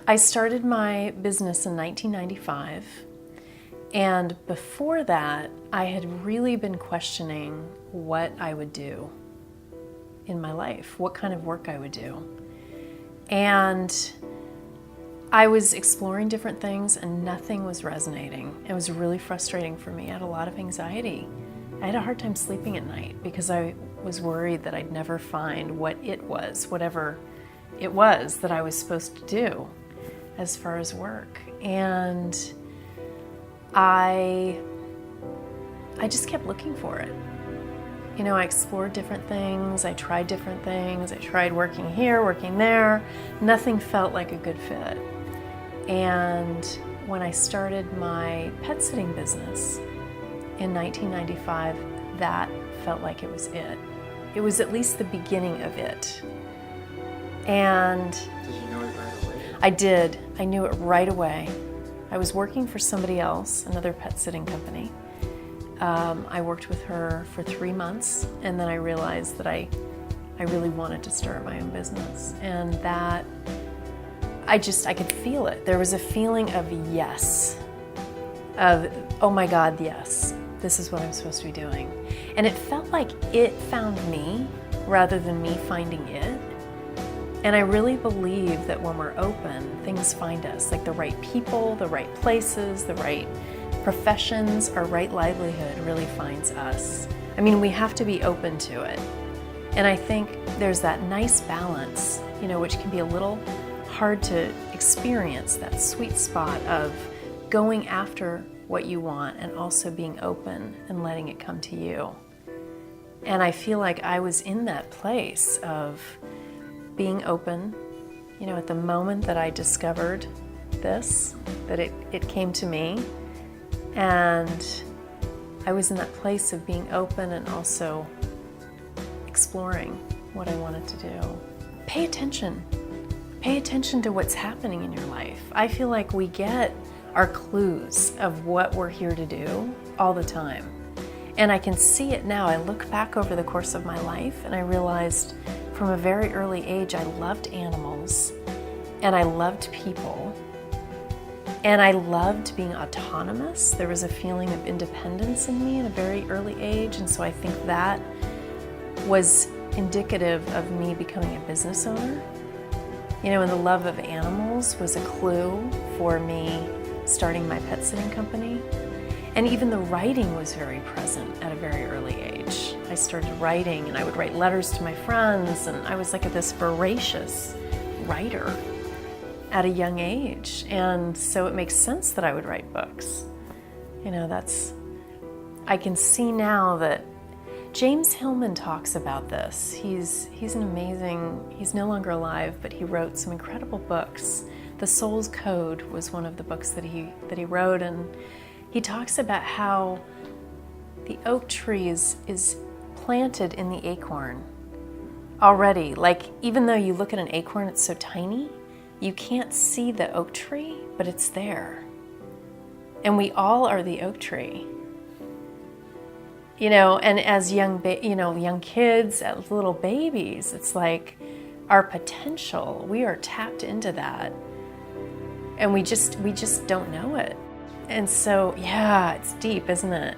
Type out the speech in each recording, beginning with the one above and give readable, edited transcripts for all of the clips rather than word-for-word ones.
I started my business in 1995, and before that, I had really been questioning what I would do in my life, what kind of work I would do. And I was exploring different things and nothing was resonating. It was really frustrating for me. I had a lot of anxiety. I had a hard time sleeping at night because I was worried that I'd never find what it was, whatever it was that I was supposed to do as far as work. And I just kept looking for it. You know, I explored different things, I tried different things, I tried working here, working there. Nothing felt like a good fit. And when I started my pet sitting business in 1995, that felt like it was it. It was at least the beginning of it. And did you know it right away? I did. I knew it right away. I was working for somebody else, another pet sitting company. I worked with her for 3 months, and then I realized that I really wanted to start my own business. And that I could feel it. There was a feeling of yes, of, oh my God, yes, this is what I'm supposed to be doing. And it felt like it found me rather than me finding it. And I really believe that when we're open, things find us, like the right people, the right places, the right professions, our right livelihood really finds us. I mean, we have to be open to it. And I think there's that nice balance, you know, which can be a little hard to experience, that sweet spot of going after what you want and also being open and letting it come to you. And I feel like I was in that place of being open, you know, at the moment that I discovered this, that it came to me. And I was in that place of being open and also exploring what I wanted to do. Pay attention. Pay attention to what's happening in your life. I feel like we get our clues of what we're here to do all the time. And I can see it now. I look back over the course of my life and I realized from a very early age I loved animals and I loved people. And I loved being autonomous. There was a feeling of independence in me at a very early age, and so I think that was indicative of me becoming a business owner. You know, and the love of animals was a clue for me starting my pet sitting company. And even the writing was very present at a very early age. I started writing, and I would write letters to my friends, and I was like this voracious writer at a young age, and so it makes sense that I would write books. You know, I can see now that James Hillman talks about this. He's no longer alive, but he wrote some incredible books. The Soul's Code was one of the books that he wrote, and he talks about how the oak tree is planted in the acorn already. Like, even though you look at an acorn, it's so tiny, you can't see the oak tree, but it's there. And we all are the oak tree. You know, and as young kids, as little babies, it's like our potential, we are tapped into that. And we just don't know it. And so, yeah, it's deep, isn't it?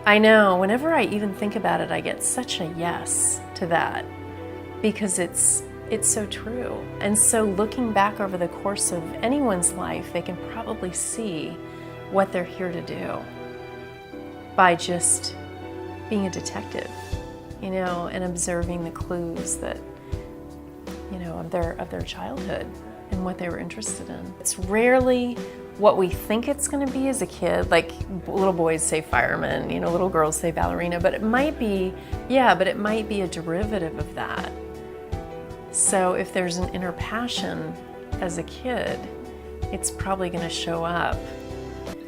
I know, whenever I even think about it, I get such a yes to that because it's so true. And so looking back over the course of anyone's life, they can probably see what they're here to do by just being a detective, you know, and observing the clues that, you know, of their childhood and what they were interested in. It's rarely what we think it's going to be as a kid. Like, little boys say fireman, you know, little girls say ballerina, but it might be a derivative of that. So if there's an inner passion as a kid, it's probably going to show up.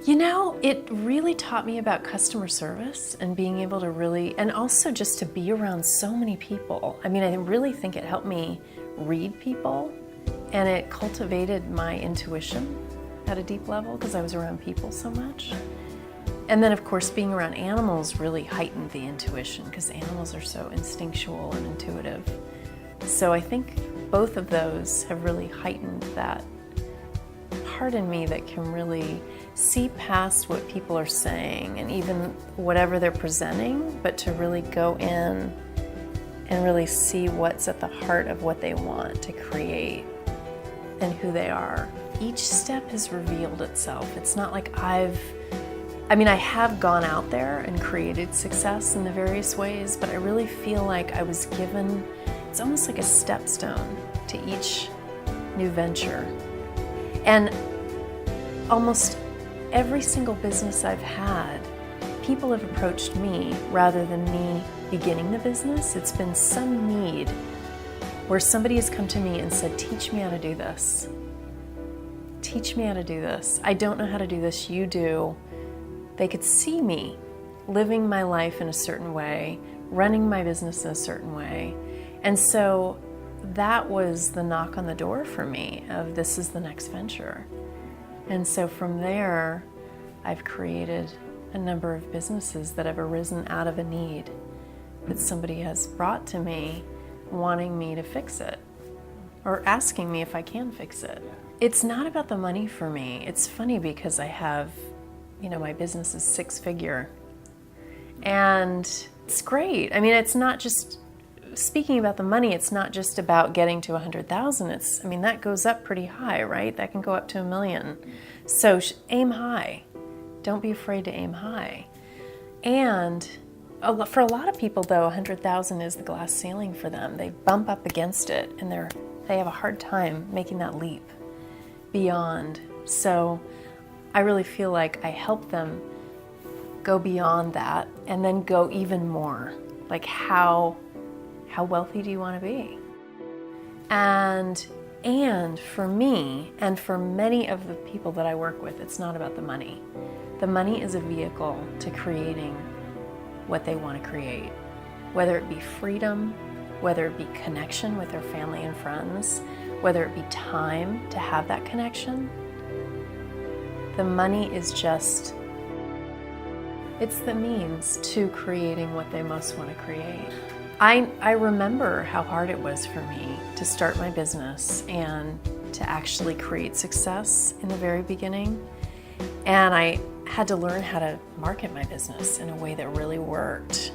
You know, it really taught me about customer service and being able to really, and also just to be around so many people. I mean, I really think it helped me read people, and it cultivated my intuition at a deep level because I was around people so much. And then, of course, being around animals really heightened the intuition because animals are so instinctual and intuitive. So I think both of those have really heightened that part in me that can really see past what people are saying and even whatever they're presenting, but to really go in and really see what's at the heart of what they want to create and who they are. Each step has revealed itself. It's not like I have gone out there and created success in the various ways, but I really feel like I was given, it's almost like a stepstone to each new venture. And almost every single business I've had, people have approached me rather than me beginning the business. It's been some need where somebody has come to me and said, teach me how to do this. Teach me how to do this. I don't know how to do this, you do. They could see me living my life in a certain way, running my business in a certain way. And so that was the knock on the door for me of this is the next venture. And so from there, I've created a number of businesses that have arisen out of a need that somebody has brought to me wanting me to fix it or asking me if I can fix it. It's not about the money for me. It's funny because I have, my business is 6-figure and it's great. I mean, it's not just, speaking about the money, it's not just about getting to 100,000. That goes up pretty high, right? That can go up to $1 million. So aim high. Don't be afraid to aim high. And for a lot of people, though, 100,000 is the glass ceiling for them. They bump up against it, and they have a hard time making that leap beyond. So I really feel like I help them go beyond that and then go even more. Like how wealthy do you want to be? And for me, and for many of the people that I work with, it's not about the money. The money is a vehicle to creating what they want to create, whether it be freedom, whether it be connection with their family and friends, whether it be time to have that connection. The money is just, it's the means to creating what they most want to create. I remember how hard it was for me to start my business and to actually create success in the very beginning. And I had to learn how to market my business in a way that really worked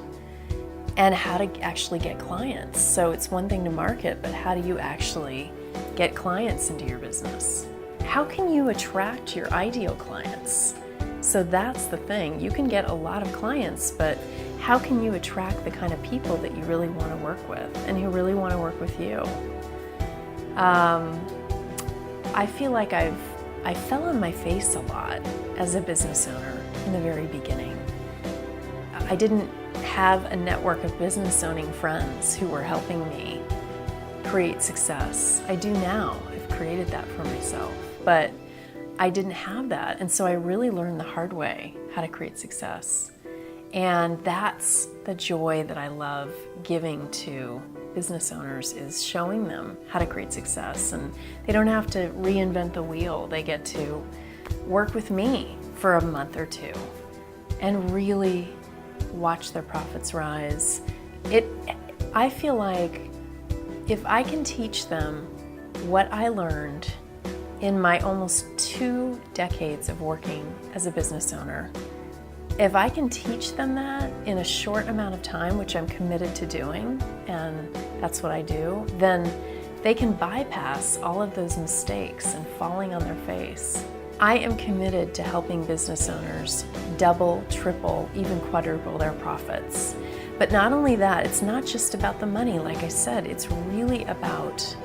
and how to actually get clients. So it's one thing to market, but how do you actually get clients into your business? How can you attract your ideal clients? So that's the thing. You can get a lot of clients, but how can you attract the kind of people that you really want to work with and who really want to work with you? I feel like I fell on my face a lot as a business owner in the very beginning. I didn't have a network of business owning friends who were helping me create success. I do now. I've created that for myself, but I didn't have that. And so I really learned the hard way how to create success. And that's the joy that I love giving to business owners, is showing them how to create success. And they don't have to reinvent the wheel. They get to work with me for a month or two and really watch their profits rise. I feel like if I can teach them what I learned in my almost 2 decades of working as a business owner, if I can teach them that in a short amount of time, which I'm committed to doing, and that's what I do, then they can bypass all of those mistakes and falling on their face. I am committed to helping business owners double, triple, even quadruple their profits. But not only that, it's not just about the money. Like I said, it's really about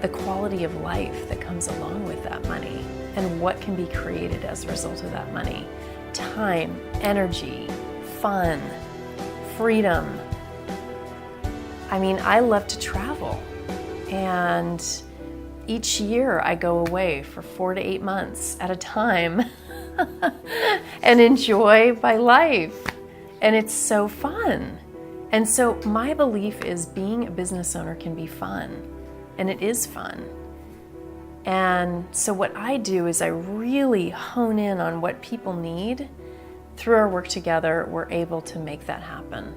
the quality of life that comes along with that money and what can be created as a result of that money. Time, energy, fun, freedom. I love to travel, and each year I go away for 4 to 8 months at a time and enjoy my life, and it's so fun. And so my belief is being a business owner can be fun, and it is fun. And so what I do is I really hone in on what people need. Through our work together, we're able to make that happen.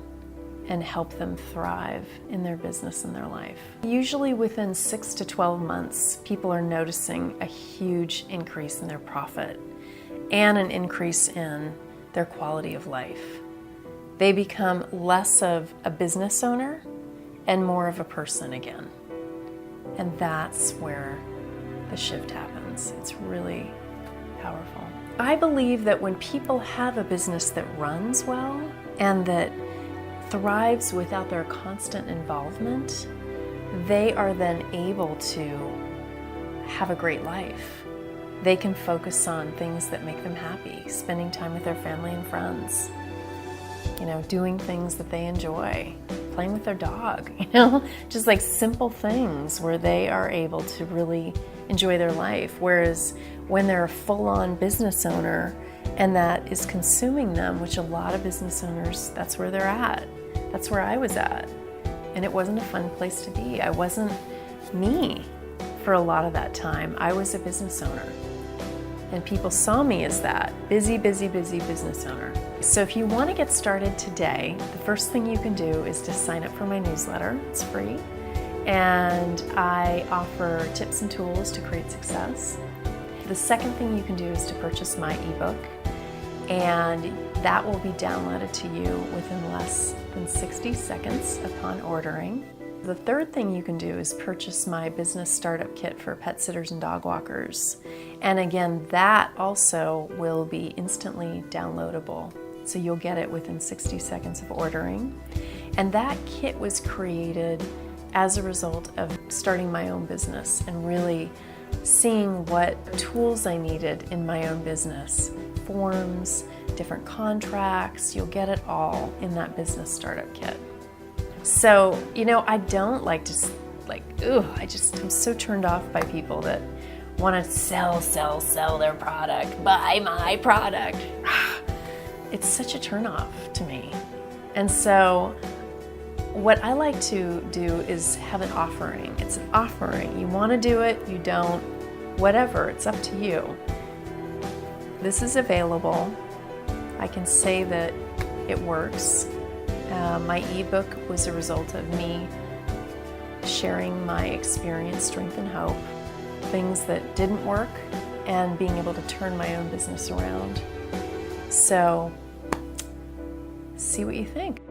and help them thrive in their business and their life. Usually within 6 to 12 months, people are noticing a huge increase in their profit and an increase in their quality of life. They become less of a business owner and more of a person again. And that's where the shift happens. It's really powerful. I believe that when people have a business that runs well and that thrives without their constant involvement, they are then able to have a great life. They can focus on things that make them happy, spending time with their family and friends, doing things that they enjoy, playing with their dog, just like simple things where they are able to really enjoy their life. Whereas when they're a full-on business owner and that is consuming them, which a lot of business owners, that's where they're at. That's where I was at. And it wasn't a fun place to be. I wasn't me for a lot of that time. I was a business owner. And people saw me as that busy, busy, busy business owner. So if you want to get started today, the first thing you can do is to sign up for my newsletter. It's free. And I offer tips and tools to create success. The second thing you can do is to purchase my ebook. And that will be downloaded to you within less than 60 seconds upon ordering. The third thing you can do is purchase my business startup kit for pet sitters and dog walkers. And again, that also will be instantly downloadable. So you'll get it within 60 seconds of ordering. And that kit was created as a result of starting my own business and really seeing what tools I needed in my own business. Forms, different contracts, you'll get it all in that business startup kit. So, I don't like to, I'm so turned off by people that want to sell their product, buy my product. It's such a turnoff to me. And so what I like to do is have an offering. It's an offering. You want to do it, you don't, whatever, it's up to you. This is available. I can say that it works. My ebook was a result of me sharing my experience, strength, and hope, things that didn't work, and being able to turn my own business around. So, see what you think.